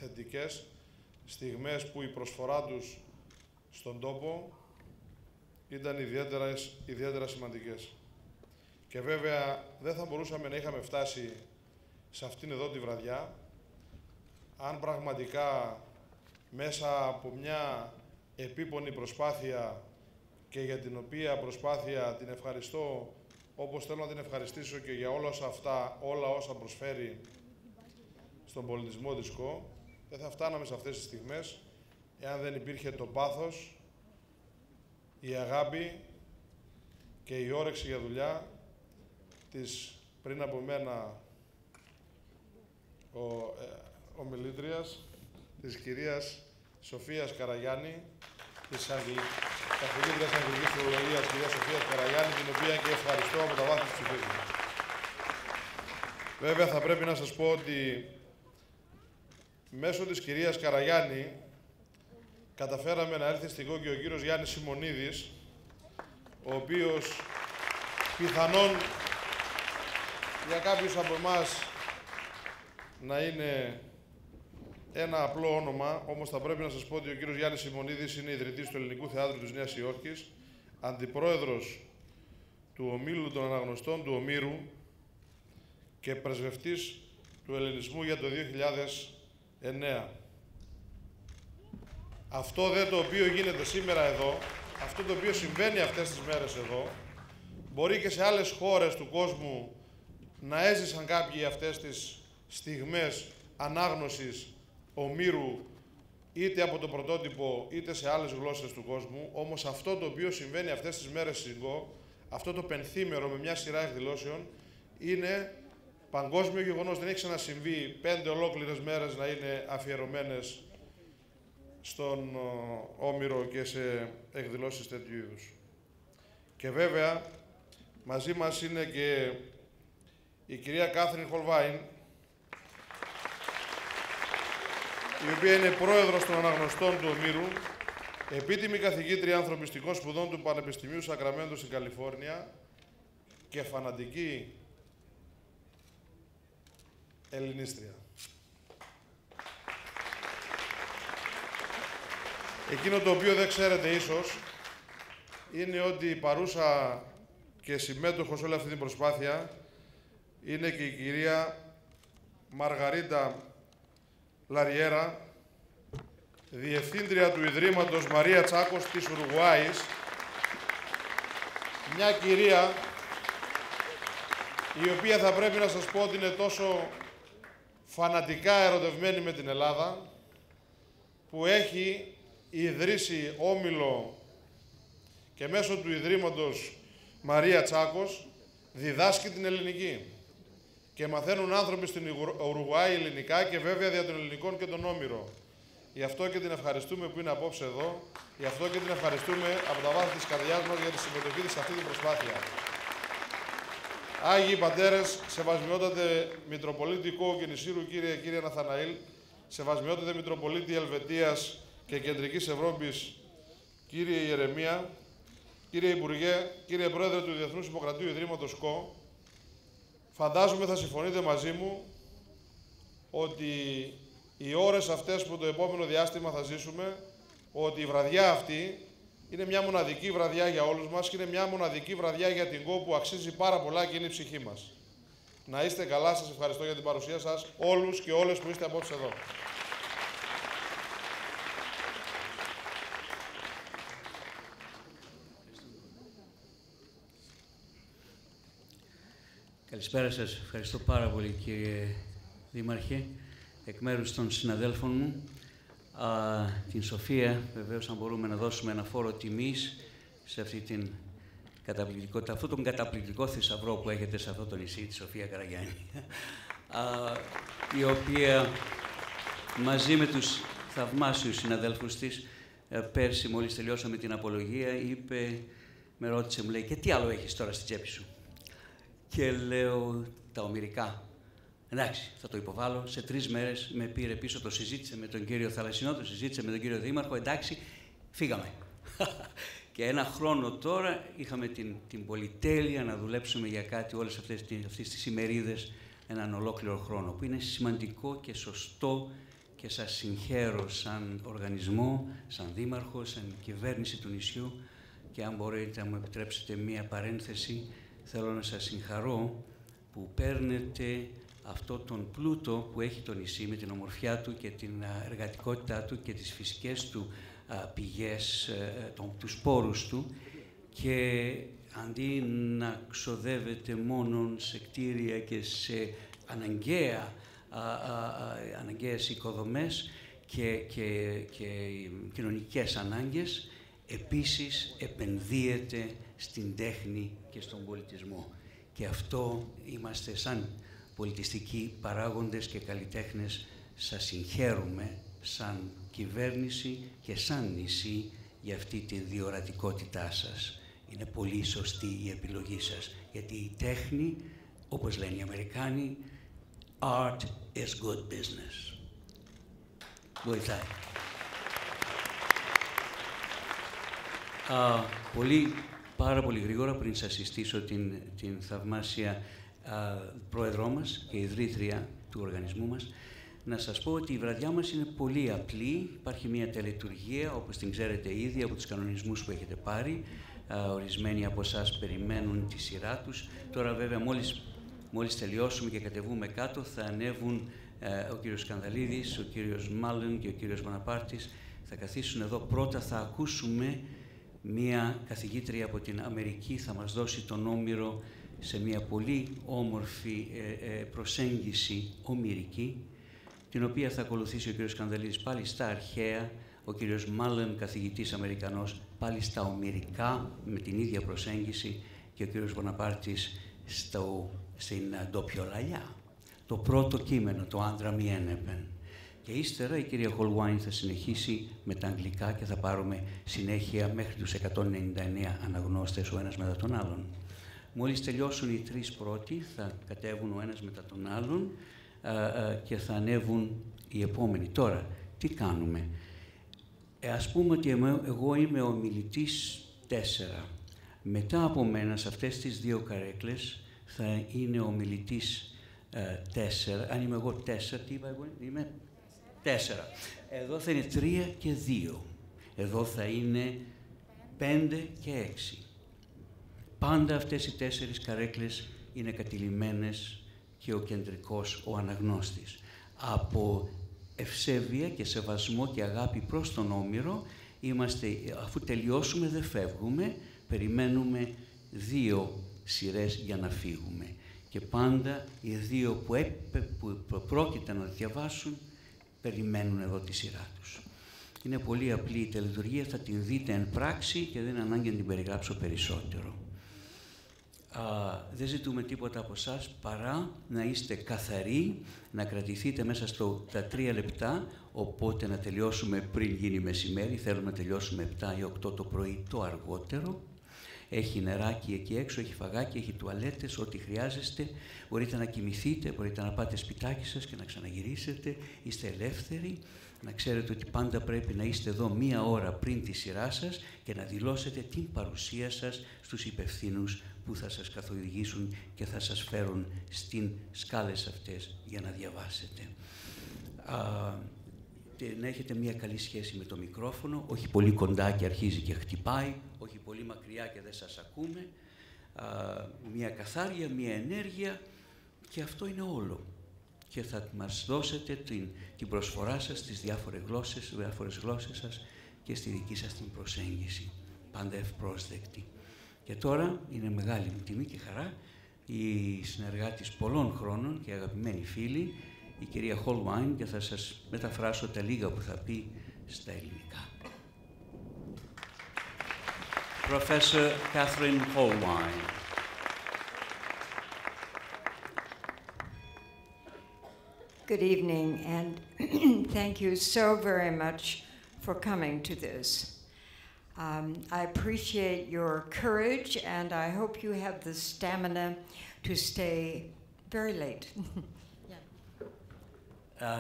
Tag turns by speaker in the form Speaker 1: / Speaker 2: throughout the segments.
Speaker 1: θετικές, στιγμές που η προσφορά τους στον τόπο ήταν ιδιαίτερα σημαντικές. Και βέβαια δεν θα μπορούσαμε να είχαμε φτάσει σε αυτήν εδώ τη βραδιά αν πραγματικά μέσα από μια επίπονη προσπάθεια, και για την οποία προσπάθεια την ευχαριστώ, όπως θέλω να την ευχαριστήσω και για όλα όσα προσφέρει στον πολιτισμό της ΚΟ, δεν θα φτάναμε σε αυτές τις στιγμές εάν δεν υπήρχε το πάθος, η αγάπη και η όρεξη για δουλειά της πριν από μένα ομιλήτριας, της κυρίας Σοφίας Καραγιάννη, της καθηγήτριας Αγγλικής Φιλολογίας, κυρίας Σοφίας Καραγιάννη, την οποία και ευχαριστώ από τα βάθη της ψυχής μου. Βέβαια, θα πρέπει να σας πω ότι μέσω της κυρίας Καραγιάννη καταφέραμε να έρθει στην ΚΟ και ο κύριος Γιάννης Σιμονίδης, ο οποίος πιθανόν για κάποιους από εμάς να είναι ένα απλό όνομα, όμως θα πρέπει να σας πω ότι ο κύριος Γιάννης Σιμονίδης είναι ιδρυτής του Ελληνικού Θεάτρου της Νέας Υόρκης, αντιπρόεδρος του Ομίλου των Αναγνωστών του Ομήρου και πρεσβευτής του Ελληνισμού για το 2009. Αυτό το οποίο γίνεται σήμερα εδώ, αυτό το οποίο συμβαίνει αυτές τις μέρες εδώ, μπορεί και σε άλλες χώρες του κόσμου να έζησαν κάποιοι αυτές τις στιγμές ανάγνωσης Ομήρου, είτε από το πρωτότυπο, είτε σε άλλες γλώσσες του κόσμου. Όμως αυτό το οποίο συμβαίνει αυτές τις μέρες στην ΚΟ, αυτό το πενθήμερο με μια σειρά εκδηλώσεων, είναι παγκόσμιο γεγονός. Δεν έχει ξανασυμβεί 5 ολόκληρες μέρες να είναι αφιερωμένες στον Όμηρο και σε εκδηλώσεις τέτοιου είδους. Και βέβαια, μαζί μας είναι και η κυρία Κάθριν Χολβάιν, η οποία είναι πρόεδρος των Αναγνωστών του Ομήρου, επίτιμη καθηγήτρια ανθρωπιστικών σπουδών του Πανεπιστημίου Σακραμέντο στην Καλιφόρνια και φανατική ελληνίστρια. Εκείνο το οποίο δεν ξέρετε ίσως είναι ότι η παρούσα και συμμέτοχος σε όλη αυτή την προσπάθεια είναι και η κυρία Μαργαρίτα Λαριέρα, Διευθύντρια του Ιδρύματος Μαρία Τσάκος της Ουρουγουάης, μια κυρία η οποία θα πρέπει να σας πω ότι είναι τόσο φανατικά ερωτευμένη με την Ελλάδα, που έχει ιδρύσει όμιλο και μέσω του Ιδρύματος Μαρία Τσάκος διδάσκει την ελληνική. Και μαθαίνουν άνθρωποι στην Ουρουγουάη ελληνικά και βέβαια δια των ελληνικών και τον Όμηρο. Γι' αυτό και την ευχαριστούμε που είναι απόψε εδώ, γι' αυτό και την ευχαριστούμε από τα βάθη της καρδιάς μας για τη συμμετοχή της σε αυτή την προσπάθεια. Άγιοι Πατέρες, σεβασμιότατε Μητροπολίτη Κο και Νησίρου, κύριε Ναθαναήλ, σεβασμιότατε Μητροπολίτη Ελβετίας και Κεντρικής Ευρώπης, κύριε Ιερεμία, κύριε Υπουργέ, κύριε Πρόεδρε του Διεθνούς Ιπποκρατείου Ιδρύματος ΚΟ, φαντάζομαι θα συμφωνείτε μαζί μου ότι οι ώρες αυτές που το επόμενο διάστημα θα ζήσουμε, ότι η βραδιά αυτή είναι μια μοναδική βραδιά για όλους μας και είναι μια μοναδική βραδιά για την ΚΟ που αξίζει πάρα πολλά και είναι η ψυχή μας. Να είστε καλά, σας ευχαριστώ για την παρουσία σας, όλους και όλες που είστε απόψε εδώ.
Speaker 2: Καλησπέρα σας. Ευχαριστώ πάρα πολύ, κύριε Δήμαρχε. Εκ μέρους των συναδέλφων μου, την Σοφία, βεβαίως, αν μπορούμε να δώσουμε ένα φόρο τιμής σε αυτή την καταπληκτικότητα, αυτόν τον καταπληκτικό θησαυρό που έχετε σε αυτό το νησί, τη Σοφία Καραγιάννη, η οποία μαζί με τους θαυμάσιους συναδέλφους της, πέρσι μόλις τελειώσαμε την απολογία, με ρώτησε, μου λέει, και τι άλλο έχεις τώρα στην τσέπη σου? Και λέω, τα ομηρικά. Εντάξει, θα το υποβάλω. Σε 3 μέρες με πήρε πίσω, το συζήτησε με τον κύριο Θαλασσινό, το συζήτησε με τον κύριο Δήμαρχο. Εντάξει, φύγαμε. Και 1 χρόνο τώρα είχαμε την πολυτέλεια να δουλέψουμε για κάτι όλες αυτές τις ημερίδες έναν ολόκληρο χρόνο, που είναι σημαντικό και σωστό και σας συγχαίρω σαν οργανισμό, σαν δήμαρχο, σαν κυβέρνηση του νησιού και αν μπορείτε να μου επιτρέψετε μία παρένθεση, θέλω να σας συγχαρώ που παίρνετε αυτό τον πλούτο που έχει το νησί με την ομορφιά του και την εργατικότητά του και τις φυσικές του πηγές, τους σπόρους του και αντί να ξοδεύετε μόνο σε κτίρια και σε αναγκαίες οικοδομές και κοινωνικές ανάγκες, επίσης επενδύεται στην τέχνη και στον πολιτισμό. Και αυτό είμαστε σαν πολιτιστικοί παράγοντες και καλλιτέχνες, σας συγχαίρουμε σαν κυβέρνηση και σαν νησί για αυτή τη διορατικότητά σας. Είναι πολύ σωστή η επιλογή σας, γιατί η τέχνη, όπως λένε οι Αμερικάνοι, art is good business. Βοηθάει. Πάρα πολύ γρήγορα, πριν σας συστήσω την θαυμάσια πρόεδρό μας και ιδρύτρια του οργανισμού μας, να σας πω ότι η βραδιά μας είναι πολύ απλή. Υπάρχει μια τελετουργία, όπως την ξέρετε ήδη από τους κανονισμούς που έχετε πάρει. Ορισμένοι από εσάς περιμένουν τη σειρά τους. Τώρα βέβαια μόλις τελειώσουμε και κατεβούμε κάτω θα ανέβουν ο κύριος Σκανδαλίδης, ο κύριος Μάλλον και ο κύριος Βοναπάρτης. Θα καθίσουν εδώ. Πρώτα θα ακούσουμε μία καθηγήτρια από την Αμερική, θα μας δώσει τον Όμηρο σε μια πολύ όμορφη προσέγγιση ομηρική, την οποία θα ακολουθήσει ο κύριος Σκανδαλίδης πάλι στα αρχαία, ο κύριος Μάλλον, καθηγητής Αμερικανός, πάλι στα ομηρικά, με την ίδια προσέγγιση, και ο κύριος Βοναπάρτης στην ντοπιολαλιά. Το πρώτο κείμενο, το «Άντρα μη ένεπεν». Και ύστερα η κυρία Χολουάιν θα συνεχίσει με τα αγγλικά και θα πάρουμε συνέχεια μέχρι τους 199 αναγνώστες ο ένας μετά τον άλλον. Μόλις τελειώσουν οι τρεις πρώτοι, θα κατέβουν ο ένας μετά τον άλλον και θα ανέβουν οι επόμενοι. Τώρα, τι κάνουμε. Ας πούμε ότι εγώ είμαι ο μιλητής 4. Μετά από μένα, σε αυτές τις δύο καρέκλες, θα είναι ο μιλητής 4. Αν είμαι εγώ 4, τι είπα εγώ, είμαι 4. Εδώ θα είναι 3 και 2. Εδώ θα είναι 5 και 6. Πάντα αυτές οι 4 καρέκλες είναι κατηλημμένες και ο κεντρικός, ο αναγνώστης. Από ευσέβεια και σεβασμό και αγάπη προς τον Όμηρο, αφού τελειώσουμε δεν φεύγουμε, περιμένουμε 2 σειρές για να φύγουμε. Και πάντα οι 2 που πρόκειται να διαβάσουν, περιμένουν εδώ τη σειρά τους. Είναι πολύ απλή η τελετουργία, θα την δείτε εν πράξη και δεν είναι ανάγκη να την περιγράψω περισσότερο. Δεν ζητούμε τίποτα από εσάς παρά να είστε καθαροί, να κρατηθείτε μέσα στα 3 λεπτά, οπότε να τελειώσουμε πριν γίνει μεσημέρι. Θέλουμε να τελειώσουμε 7 ή 8 το πρωί το αργότερο. Έχει νεράκι εκεί έξω, έχει φαγάκι, έχει τουαλέτες, ό,τι χρειάζεστε. Μπορείτε να κοιμηθείτε, μπορείτε να πάτε σπιτάκι σας και να ξαναγυρίσετε. Είστε ελεύθεροι. Να ξέρετε ότι πάντα πρέπει να είστε εδώ 1 ώρα πριν τη σειρά σας και να δηλώσετε την παρουσία σας στους υπευθύνους που θα σας καθοδηγήσουν και θα σας φέρουν στις σκάλες αυτές για να διαβάσετε. Να έχετε μια καλή σχέση με το μικρόφωνο, όχι πολύ κοντά και αρχίζει και χτυπάει, όχι πολύ μακριά και δεν σας ακούμε. Μια καθάρια, μια ενέργεια και αυτό είναι όλο. Και θα μας δώσετε την προσφορά σας στις διάφορες γλώσσες σας και στη δική σας την προσέγγιση. Πάντα ευπρόσδεκτη. Και τώρα είναι μεγάλη μου τιμή και χαρά η συνεργάτης πολλών χρόνων και αγαπημένη φίλη, η κυρία Χολουάιν, και θα σας μεταφράσω τα λίγα που θα πει στα ελληνικά. Professor Catherine Holwein.
Speaker 3: Good evening, and thank you so very much for coming to this. I appreciate your courage, and I hope you have the stamina to stay very late.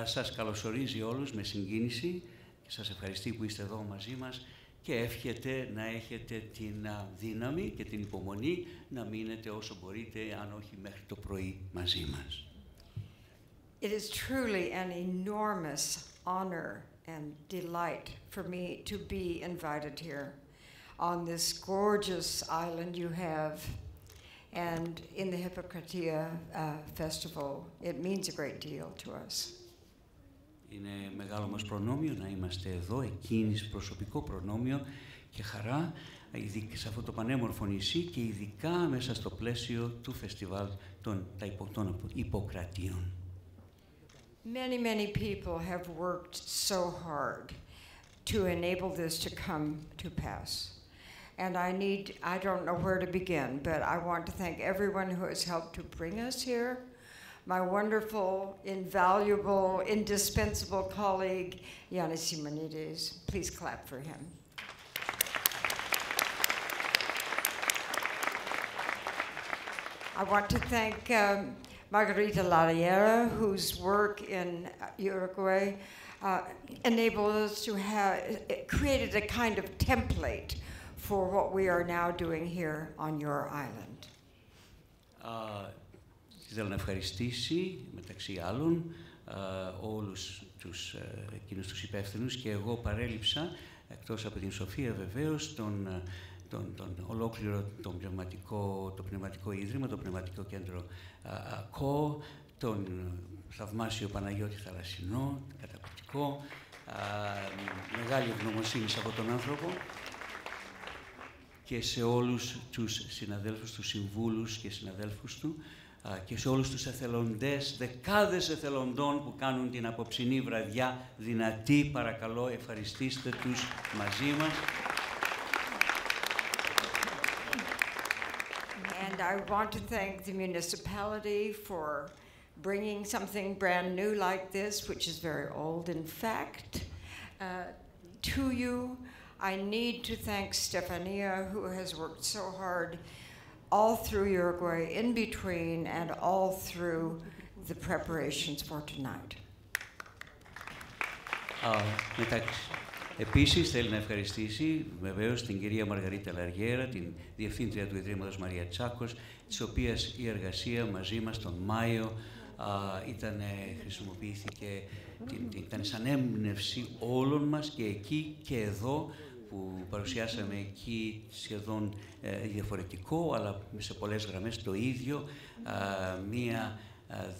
Speaker 2: Σας καλωσορίζει όλους με συγκίνηση και σας ευχαριστεί που είστε εδώ μαζί μας και εύχεται να έχετε την δύναμη και την υπομονή να μείνετε όσο μπορείτε, αν όχι μέχρι το πρωί μαζί μας.
Speaker 3: It is truly an enormous honor and delight for me to be invited here on this gorgeous island you have, and in the Hippocratia Festival. It means a great deal to us.
Speaker 2: Είναι μεγάλο μας προνόμιο να είμαστε εδώ, εκκίνηση, προσωπικό προνόμιο και χαρά σε αυτό το πανέμορφο νησί και ειδικά μέσα στο πλαίσιο του φεστιβάλ των Ιπποκρατίων.
Speaker 3: Many people have worked so hard to enable this to come to pass. And I don't know where to begin, but I want to thank everyone who has helped to bring us here. My wonderful, invaluable, indispensable colleague, Yannis Simonides. Please clap for him. I want to thank Margarita Larriera, whose work in Uruguay enabled us to have created a kind of template for what we are now doing here on your island.
Speaker 2: Θέλω να ευχαριστήσει, μεταξύ άλλων, όλους εκείνους τους υπεύθυνους και εγώ παρέλειψα, εκτός από την Σοφία βεβαίως, ολόκληρο το πνευματικό ίδρυμα, το πνευματικό κέντρο ΚΟ, τον θαυμάσιο Παναγιώτη Θαλασσινό, καταπληκτικό, μεγάλη ευγνωμοσύνη από τον άνθρωπο και σε όλους τους συναδέλφους, τους συμβούλους και συναδέλφους του και σε όλους τους εθελοντές, δεκάδες εθελοντών που κάνουν την απόψινή βραδιά δυνατή. Παρακαλώ, ευχαριστήστε τους μαζί μας.
Speaker 3: And I want to thank the municipality for bringing something brand new like this, which is very old in fact, to you. I need to thank Stefania, who has worked so hard all through Uruguay, in between, and all through the preparations for tonight.
Speaker 2: Επίσης, θέλει να ευχαριστήσει βεβαίως την κυρία Μαργαρίτα Λαριέρα, την Διευθύντρια του Ιδρύματος Μαρία Τσάκος, της οποίας η εργασία μαζί μας τον Μάιο χρησιμοποιήθηκε, ήταν σαν έμπνευση όλων μας και εκεί και εδώ, που παρουσιάσαμε εκεί σχεδόν διαφορετικό, αλλά σε πολλές γραμμές το ίδιο, μία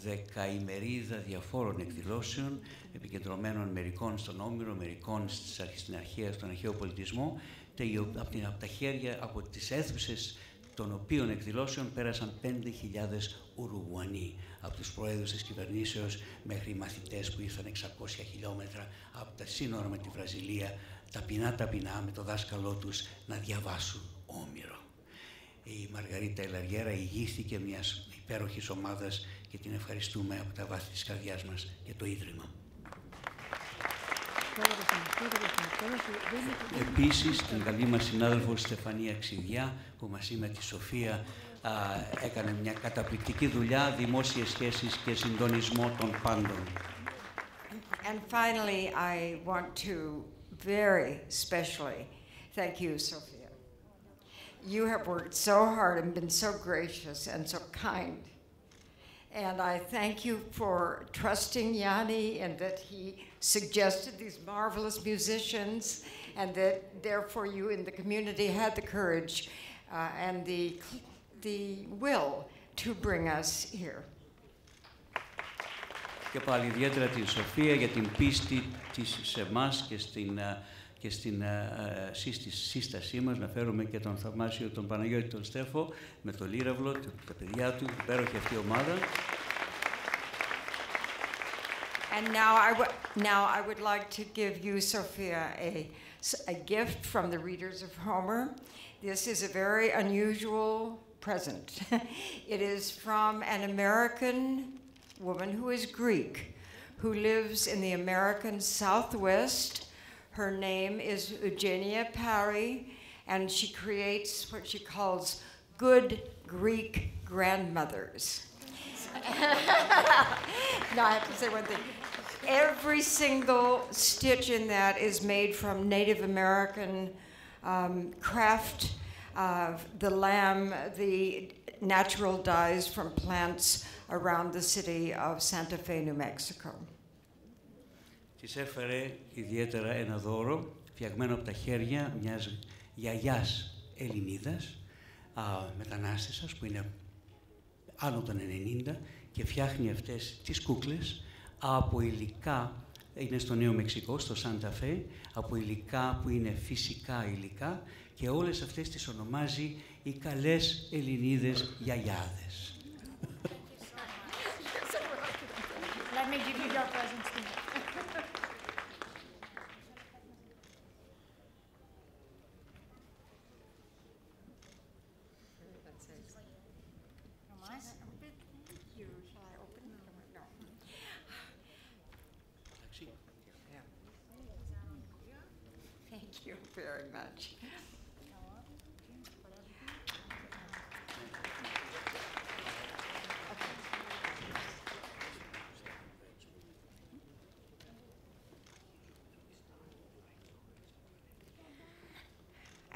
Speaker 2: δεκαημερίδα διαφόρων εκδηλώσεων, επικεντρωμένων μερικών στον Όμηρο, μερικών στην αρχαία, στον αρχαίο πολιτισμό, από τα χέρια, από τις αίθουσες των οποίων εκδηλώσεων πέρασαν 5.000 Ουρουγουανοί, από τους προέδρους της κυβερνήσεως μέχρι οι μαθητές που ήρθαν 600 χιλιόμετρα από τα σύνορα με τη Βραζιλία, ταπεινά με το δάσκαλό τους να διαβάσουν Όμηρο. Η Μαργαρίτα Λαριέρα ηγήθηκε μιας υπέροχης ομάδας και την ευχαριστούμε από τα βάθη της καρδιάς μας και το Ίδρυμα. Επίσης, την καλή μας συνάδελφο Στεφανία Ξηδιά, που μαζί με τη Σοφία έκανε μια καταπληκτική δουλειά, δημόσιες σχέσεις και συντονισμό των πάντων.
Speaker 3: And finally, I want to very specially thank you, Sophia. You have worked so hard and been so gracious and so kind. And I thank you for trusting Yanni and that he suggested these marvelous musicians and that therefore you in the community had the courage and the will to bring us here.
Speaker 2: Και πάλι ιδιαίτερα την Σοφία για την πίστη της σε εμάς και στην σύστασή μας να φέρουμε και τον θαυμάσιο τον Παναγιώτη τον Στέφο με το Λύραυλο, τα παιδιά του, υπέροχη αυτή η ομάδα.
Speaker 3: And now I would like to give you, Sophia, a gift from the readers of Homer. This is a very unusual present. It is from an American woman who is Greek, who lives in the American Southwest. Her name is Eugenia Parry, and she creates what she calls good Greek grandmothers. Now I have to say one thing. Every single stitch in that is made from Native American craft, the lamb, the natural dyes from plants around the city of Santa Fe, New Mexico.
Speaker 2: της έφερε ιδιαίτερα ένα δώρο φτιαγμένο από τα χέρια μιας γιαγιάς Ελληνίδας, μετανάστισσας που είναι άνω των 90 και φτιάχνει αυτές τις κούκλες από υλικά, είναι στο Νέο Μεξικό, στο Σάντα Φε, από υλικά που είναι φυσικά υλικά και όλες αυτές τις ονομάζει οι καλές Ελληνίδες γιαγιάδες.
Speaker 4: Let me give you your presents.
Speaker 3: Thank you very much.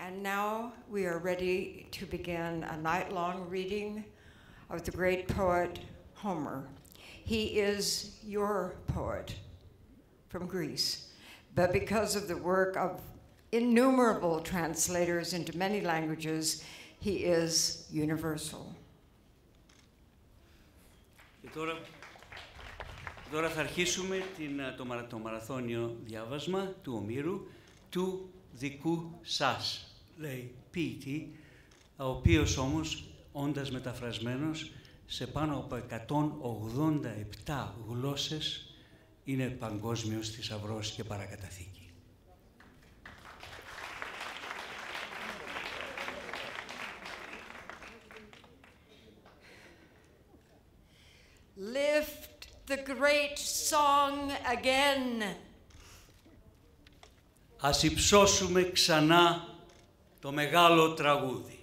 Speaker 3: And now we are ready to begin a night-long reading of the great poet Homer. He is your poet from Greece, but because of the work of innumerable translators into many languages, he is universal.
Speaker 2: Και τώρα θα αρχίσουμε το μαραθώνιο διάβασμα του Ομήρου, του δικού σας, λέει ποιητή, ο οποίος όμως, όντας μεταφρασμένος σε πάνω από 187 γλώσσες, είναι παγκόσμιος θησαυρός και παρακαταθήκη.
Speaker 3: Lift the great song again.
Speaker 2: Ας υψώσουμε ξανά το μεγάλο τραγούδι.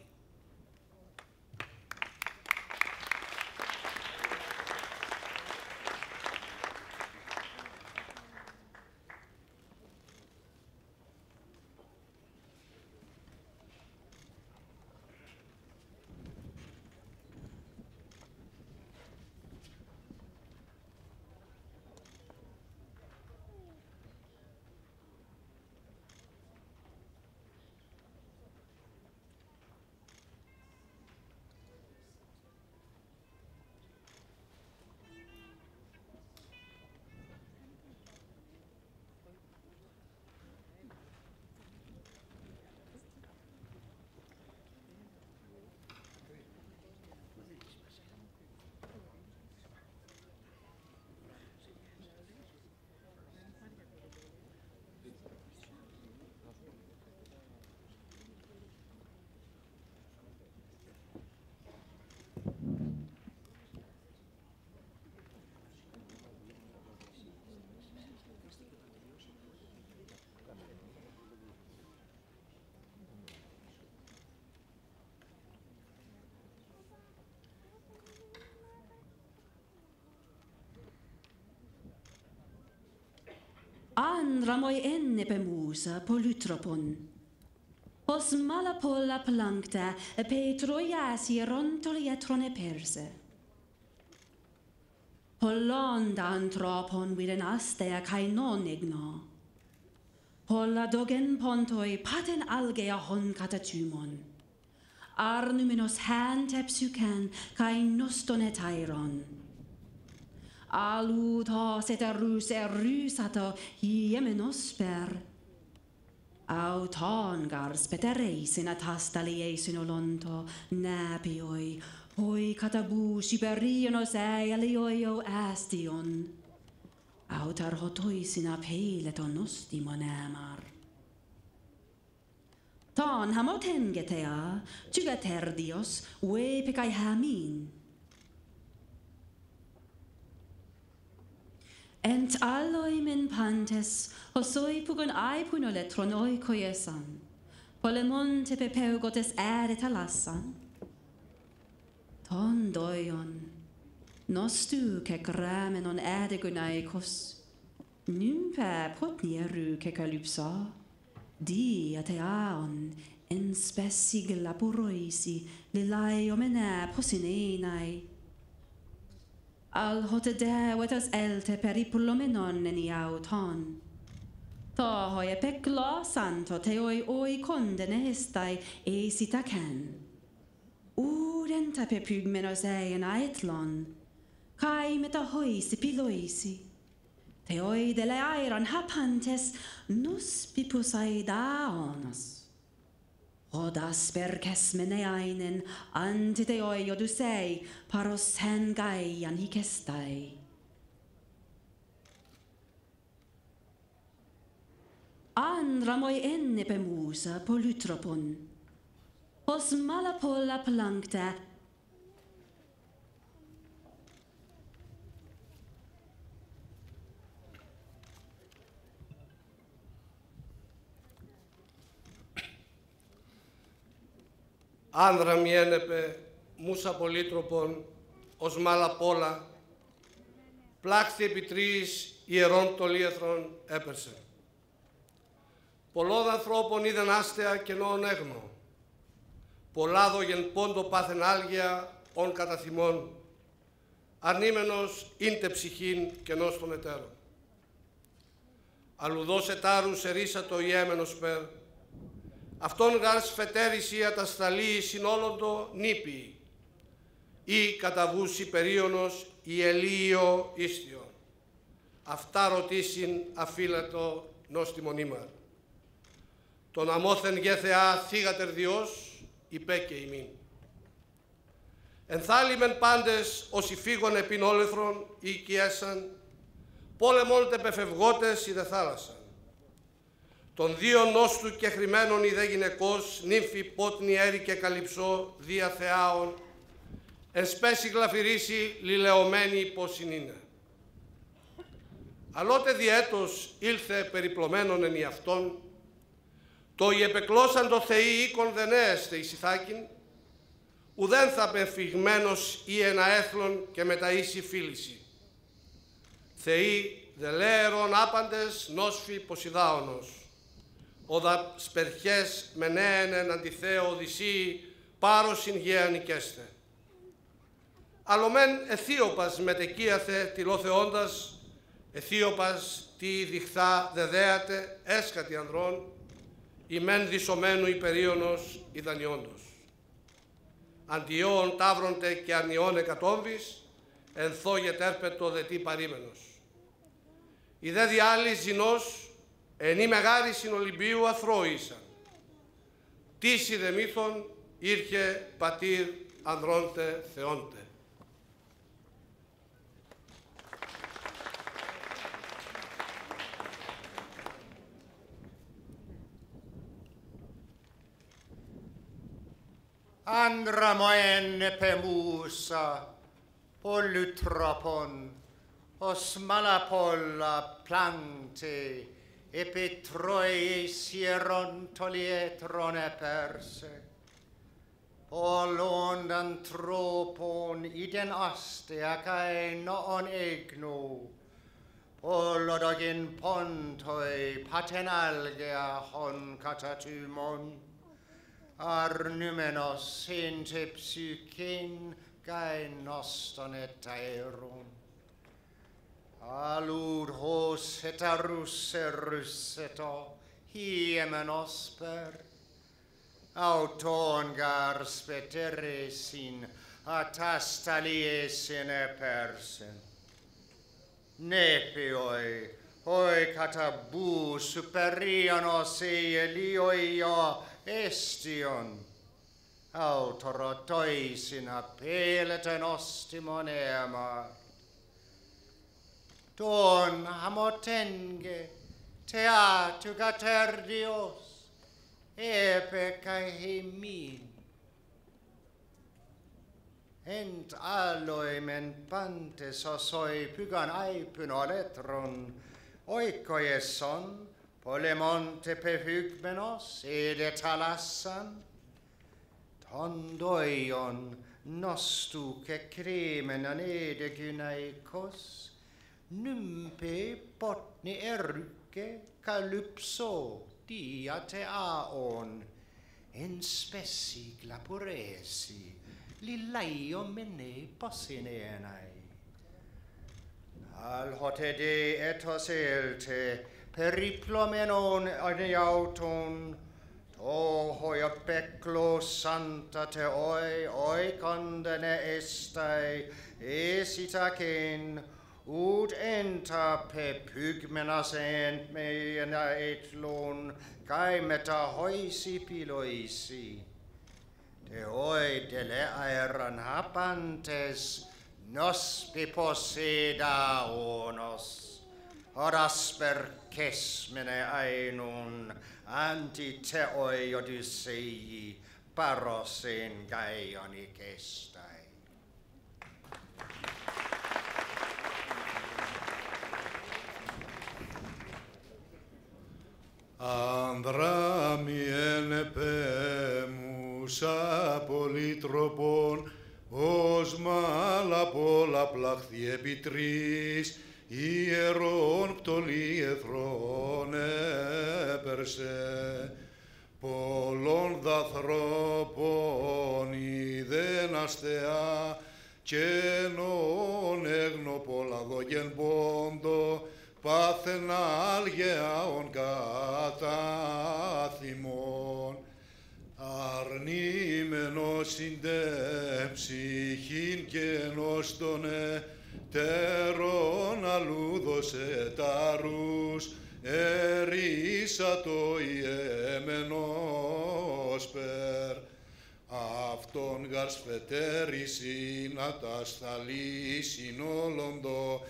Speaker 5: Andra moi enne bemusa polytropon. Os malapolla plankta petroiasi rontoliatrone perse. Hollanda antropon widen astea kai non igno. Holla dogen pontoi paten algea hon katatymon. Arnumenos han tepsukan kai nostonet airon. Aluta seterus rusato hiemenosper. Autangar spetereisin atastalieisin olonto näpioi, hoi katabu siberianos äälioio ästion. Autar hotoisina peileton nostimon ämar. Tan hamotengetea, tygaterdios, uepikai hämin. Ent alloimen pantes, hosoipugon aipun oletron oikoiesan, polemon te pepeugotes ääret alassan. Ton doion, nostu kekrämen on äädegunaikos, nympää potnieru kekalypsa, dia te aon, en spessigla puroisi, lilai omenää posineinai. al hote dewetas elte periplomenon en iauton. Ta hoi pekla santo te oi kondene hestai sita ken. Uren tape pygmenos en aitlon. Kai meta hoisi piloisi. Te de le airan hapantes nus pipusai daonos. Odas perkes meneainen anti te odusei paros hen gaian hikestai. Andra moi enne pemusa polytropon. Hos malapolla plankta.
Speaker 6: Άνδρα μη ένεπε μουσα πολύτροπον ως μάλα πλάχθη επί τρεις ιερών τολίεθρων έπερσε. Πολλών ανθρώπων είδεν άστεα και νόον έγνο. Πολλά γεν πόντο πάθεν άλγια ον κατά θυμών. Αρνήμενος ίντε ψυχήν κενός των εταίρων. Αλλουδός ετάρους ερίσατο ιέμενος περ. Αυτόν γάρ σφετέρηση ατασταλεί συνόλοντο νήπιοι. Ή καταβούσι περίωνος η ελίιο ίστιο. Αυτά ρωτήσιν αφύλατο νόστιμον ήμαρ. Τον αμόθεν γε Θεά θύγατερ Διός, υπέ και ημίν. Ενθάλιμεν πάντες όσοι φύγον επίν όλεθρον ή οικιέσαν, πόλεμον τεπεφευγότες ή δε θάλασσαν. Των δύο νόστου και χρημένων η δε γυναικός, νύμφη, πότνη, έρη και καλυψώ, δια Θεάων, εν σπέση γλαφυρίσει λιλεωμένη πως είναι. Αλλότε διέτος ήλθε περιπλωμένον εν ιαυτόν, το οι επεκλώσαν το Θεοί οίκον δεν έεστε εις Ιθάκην, ουδέν θα πεμφυγμένος ή ένα έθλον και μεταΐσι φίληση. Θεοί δε λέερον άπαντες νόσφοι Ποσειδάωνος, όδα σπερχές μενέενεν αντιθέω Οδυσσίη πάρωσιν γεανικέστε. Αλλομέν εθίωπας μετεκίαθε τυλόθεώντας, εθίωπας τι διχθά δεδέατε έσκατη ανδρών, ημέν δυσομένου υπερίωνος ιδανιόντος. Αντιόων ταύρονται και αρνιών εκατόμβης, ενθόγε τέρπετο δετή παρήμενος. Οι δε διάλοι ζηνός, ενή μεγάρη συνολυμπίου αθρώησαν. Τίσι δε μύθον ήρχε πατήρ ανδρώντε θεόντε.
Speaker 7: Andra moen pemusa, polytropon, os malapolla plante, epitroi sieron tolietron eperse. Polon antropon iden astea kai noon egno, polodogin pontoi patenalgea hon katatumon. Arnumenos inte psyken gainoston et aeron. Alud hos hetarusseruseto hiemenos per. Auton gar speteresin atastaliesin persen. Nepioi hoi katabu superionos elioia estion, autorotoisin apeleten ostimon emar. Ton hamotenge, teatu gater Dios, epe caemin. Ent aloimen pantes osoi pygan aipyn oletron, oikoieson, Polemonte pehygmenos ede talassan, tondoion nostuke kremenan ede gynaikos, nympe potni eryke kalypso diate aon, en spessi glapuresi, lilaio mene posineenai. Alhotede etos elte, periplomenon aniauton, to hoiot peklo santa te oi condene estai, esitaken, ut enta pe pygmenas ent meena etlon, kai meta hoisi piloisi. Te oi dele aeran hapantes, nos piposeda onos, oras perces mene ainun, anti te oi odyssei, parosen gaioni kestai.
Speaker 1: Ανδράμι εν επέμουσα πολυτροπών, ως μάλα πολλαπλαχθεί επί τρεις, ιερών πτωλίεθρον έπερσε. Πολλών δαθρόπων είδεν αστεά, και ενών έγνω πολλά δόγεν πόντο, πάθεν άλγεαον κατά θυμών. Αρνήμενος συντέ ψυχήν και ενώστονε, τέρον αλλού δώσε τάρους, ερίσατο ιέμενος περ. Αυτόν γαρ σφετέρησιν ατασταλήσιν όλοντο,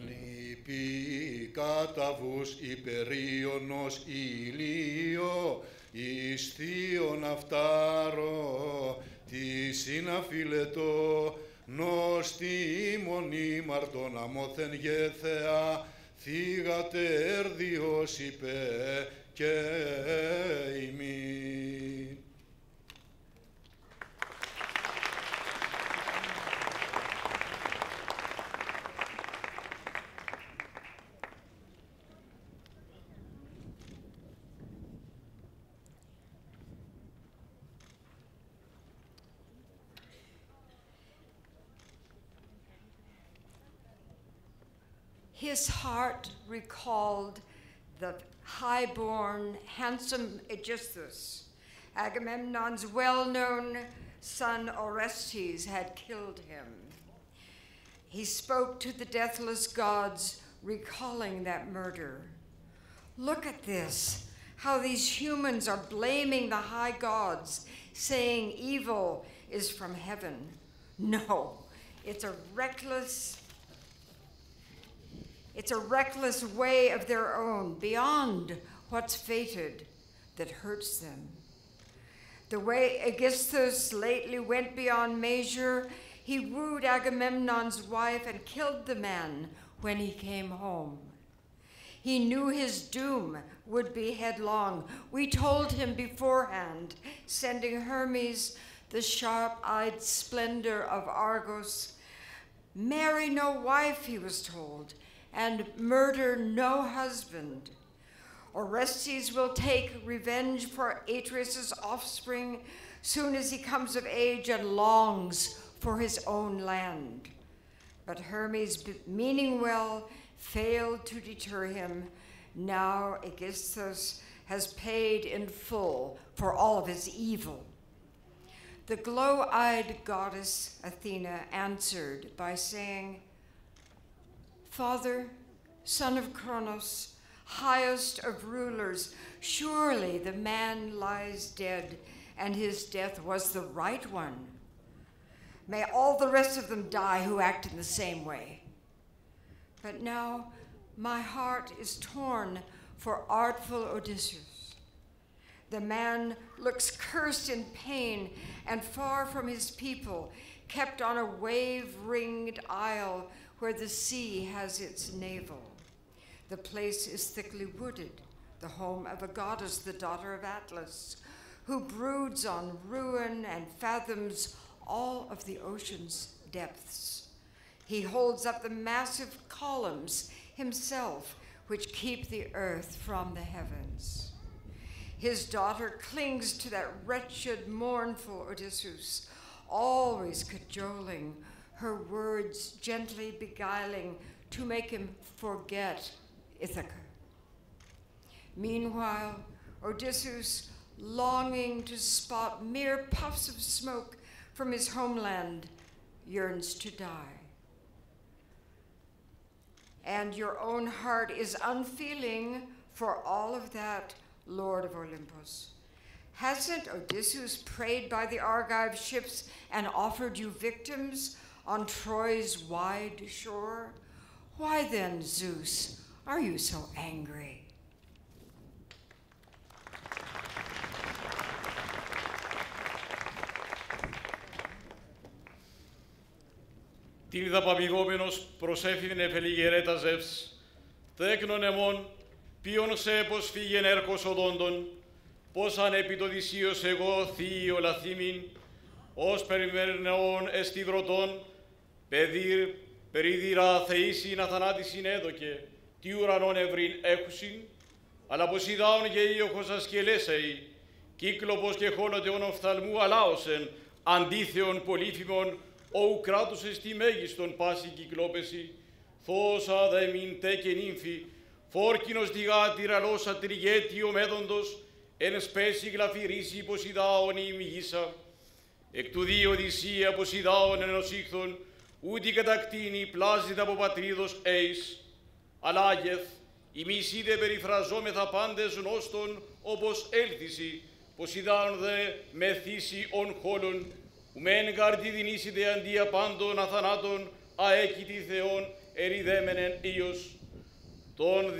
Speaker 1: λυπή καταβούς υπερίωνος ηλίο, εις θείον αυτάρο, τι συναφιλετό, νοστή μονίμαρτον αμόθεν γέθεα, θύγατε ερδιος είπε και ημί.
Speaker 3: His heart recalled the high-born, handsome Aegisthus. Agamemnon's well-known son Orestes had killed him. He spoke to the deathless gods, recalling that murder. Look at this, how these humans are blaming the high gods, saying evil is from heaven. No, it's a reckless way of their own, beyond what's fated, that hurts them. The way Aegisthus lately went beyond measure, he wooed Agamemnon's wife and killed the man when he came home. He knew his doom would be headlong. We told him beforehand, sending Hermes, the sharp-eyed splendor of Argos. Marry no wife, he was told, and murder no husband. Orestes will take revenge for Atreus' offspring soon as he comes of age and longs for his own land. But Hermes, meaning well, failed to deter him. Now Aegisthus has paid in full for all of his evil. The glow-eyed goddess Athena answered by saying, Father, son of Kronos, highest of rulers, surely the man lies dead, and his death was the right one. May all the rest of them die who act in the same way. But now my heart is torn for artful Odysseus. The man looks cursed in pain and far from his people, kept on a wave-ringed isle where the sea has its navel. The place is thickly wooded, the home of a goddess, the daughter of Atlas, who broods on ruin and fathoms all of the ocean's depths. He holds up the massive columns himself, which keep the earth from the heavens. His daughter clings to that wretched, mournful Odysseus, always cajoling, her words gently beguiling to make him forget Ithaca. Meanwhile, Odysseus, longing to spot mere puffs of smoke from his homeland, yearns to die. And your own heart is unfeeling for all of that, Lord of Olympus. Hasn't Odysseus prayed by the Argive ships and offered you victims on Troy's wide shore? Why then, Zeus, are you so angry?
Speaker 8: Την δαπαμιγόμενος προσέφηνε εφελιγερέτα Ζεύς, τέκνον εμών, ποιον σε πως φύγεν έρκος οδόντων, πως αν επί το Οδυσσίος εγώ θείω λαθήμην, ως περιμερνεών εστιβρωτών, περίδυρα θεήσιν αθανάτησιν έδωκε, τι ουρανών ευρύν έχουσιν, αλλά πως ιδάων γεΐοχος ασκελέσαι, κύκλοπος και χόλωτεων οφθαλμού αλάωσεν, αντίθεων πολύφημων, ο κράτους εστι μέγιστον πάση κυκλόπεση, θόσα δε μην τε και νύμφη, φόρκινος διγάτηρα λόσα τριγέτιο μέδοντος, εν σπέση γλαφυρίσει Ποσειδάων η μηγίσα, εκ του δύο Οδυσσία Ποσειδάων ενός ήχθων, ούτε κατακτήνει πλάζεται από πατρίδος εης, αλάγεθ, ημείς είδε περιφραζόμεθα πάντες γνώστον, όπως έλθηση, Ποσειδάων δε μεθύσει ον χόλων, ουμέν καρτιδινήσιτε αντία πάντων αθανάτων, αέκητη Θεόν εριδέμενεν ίος, τον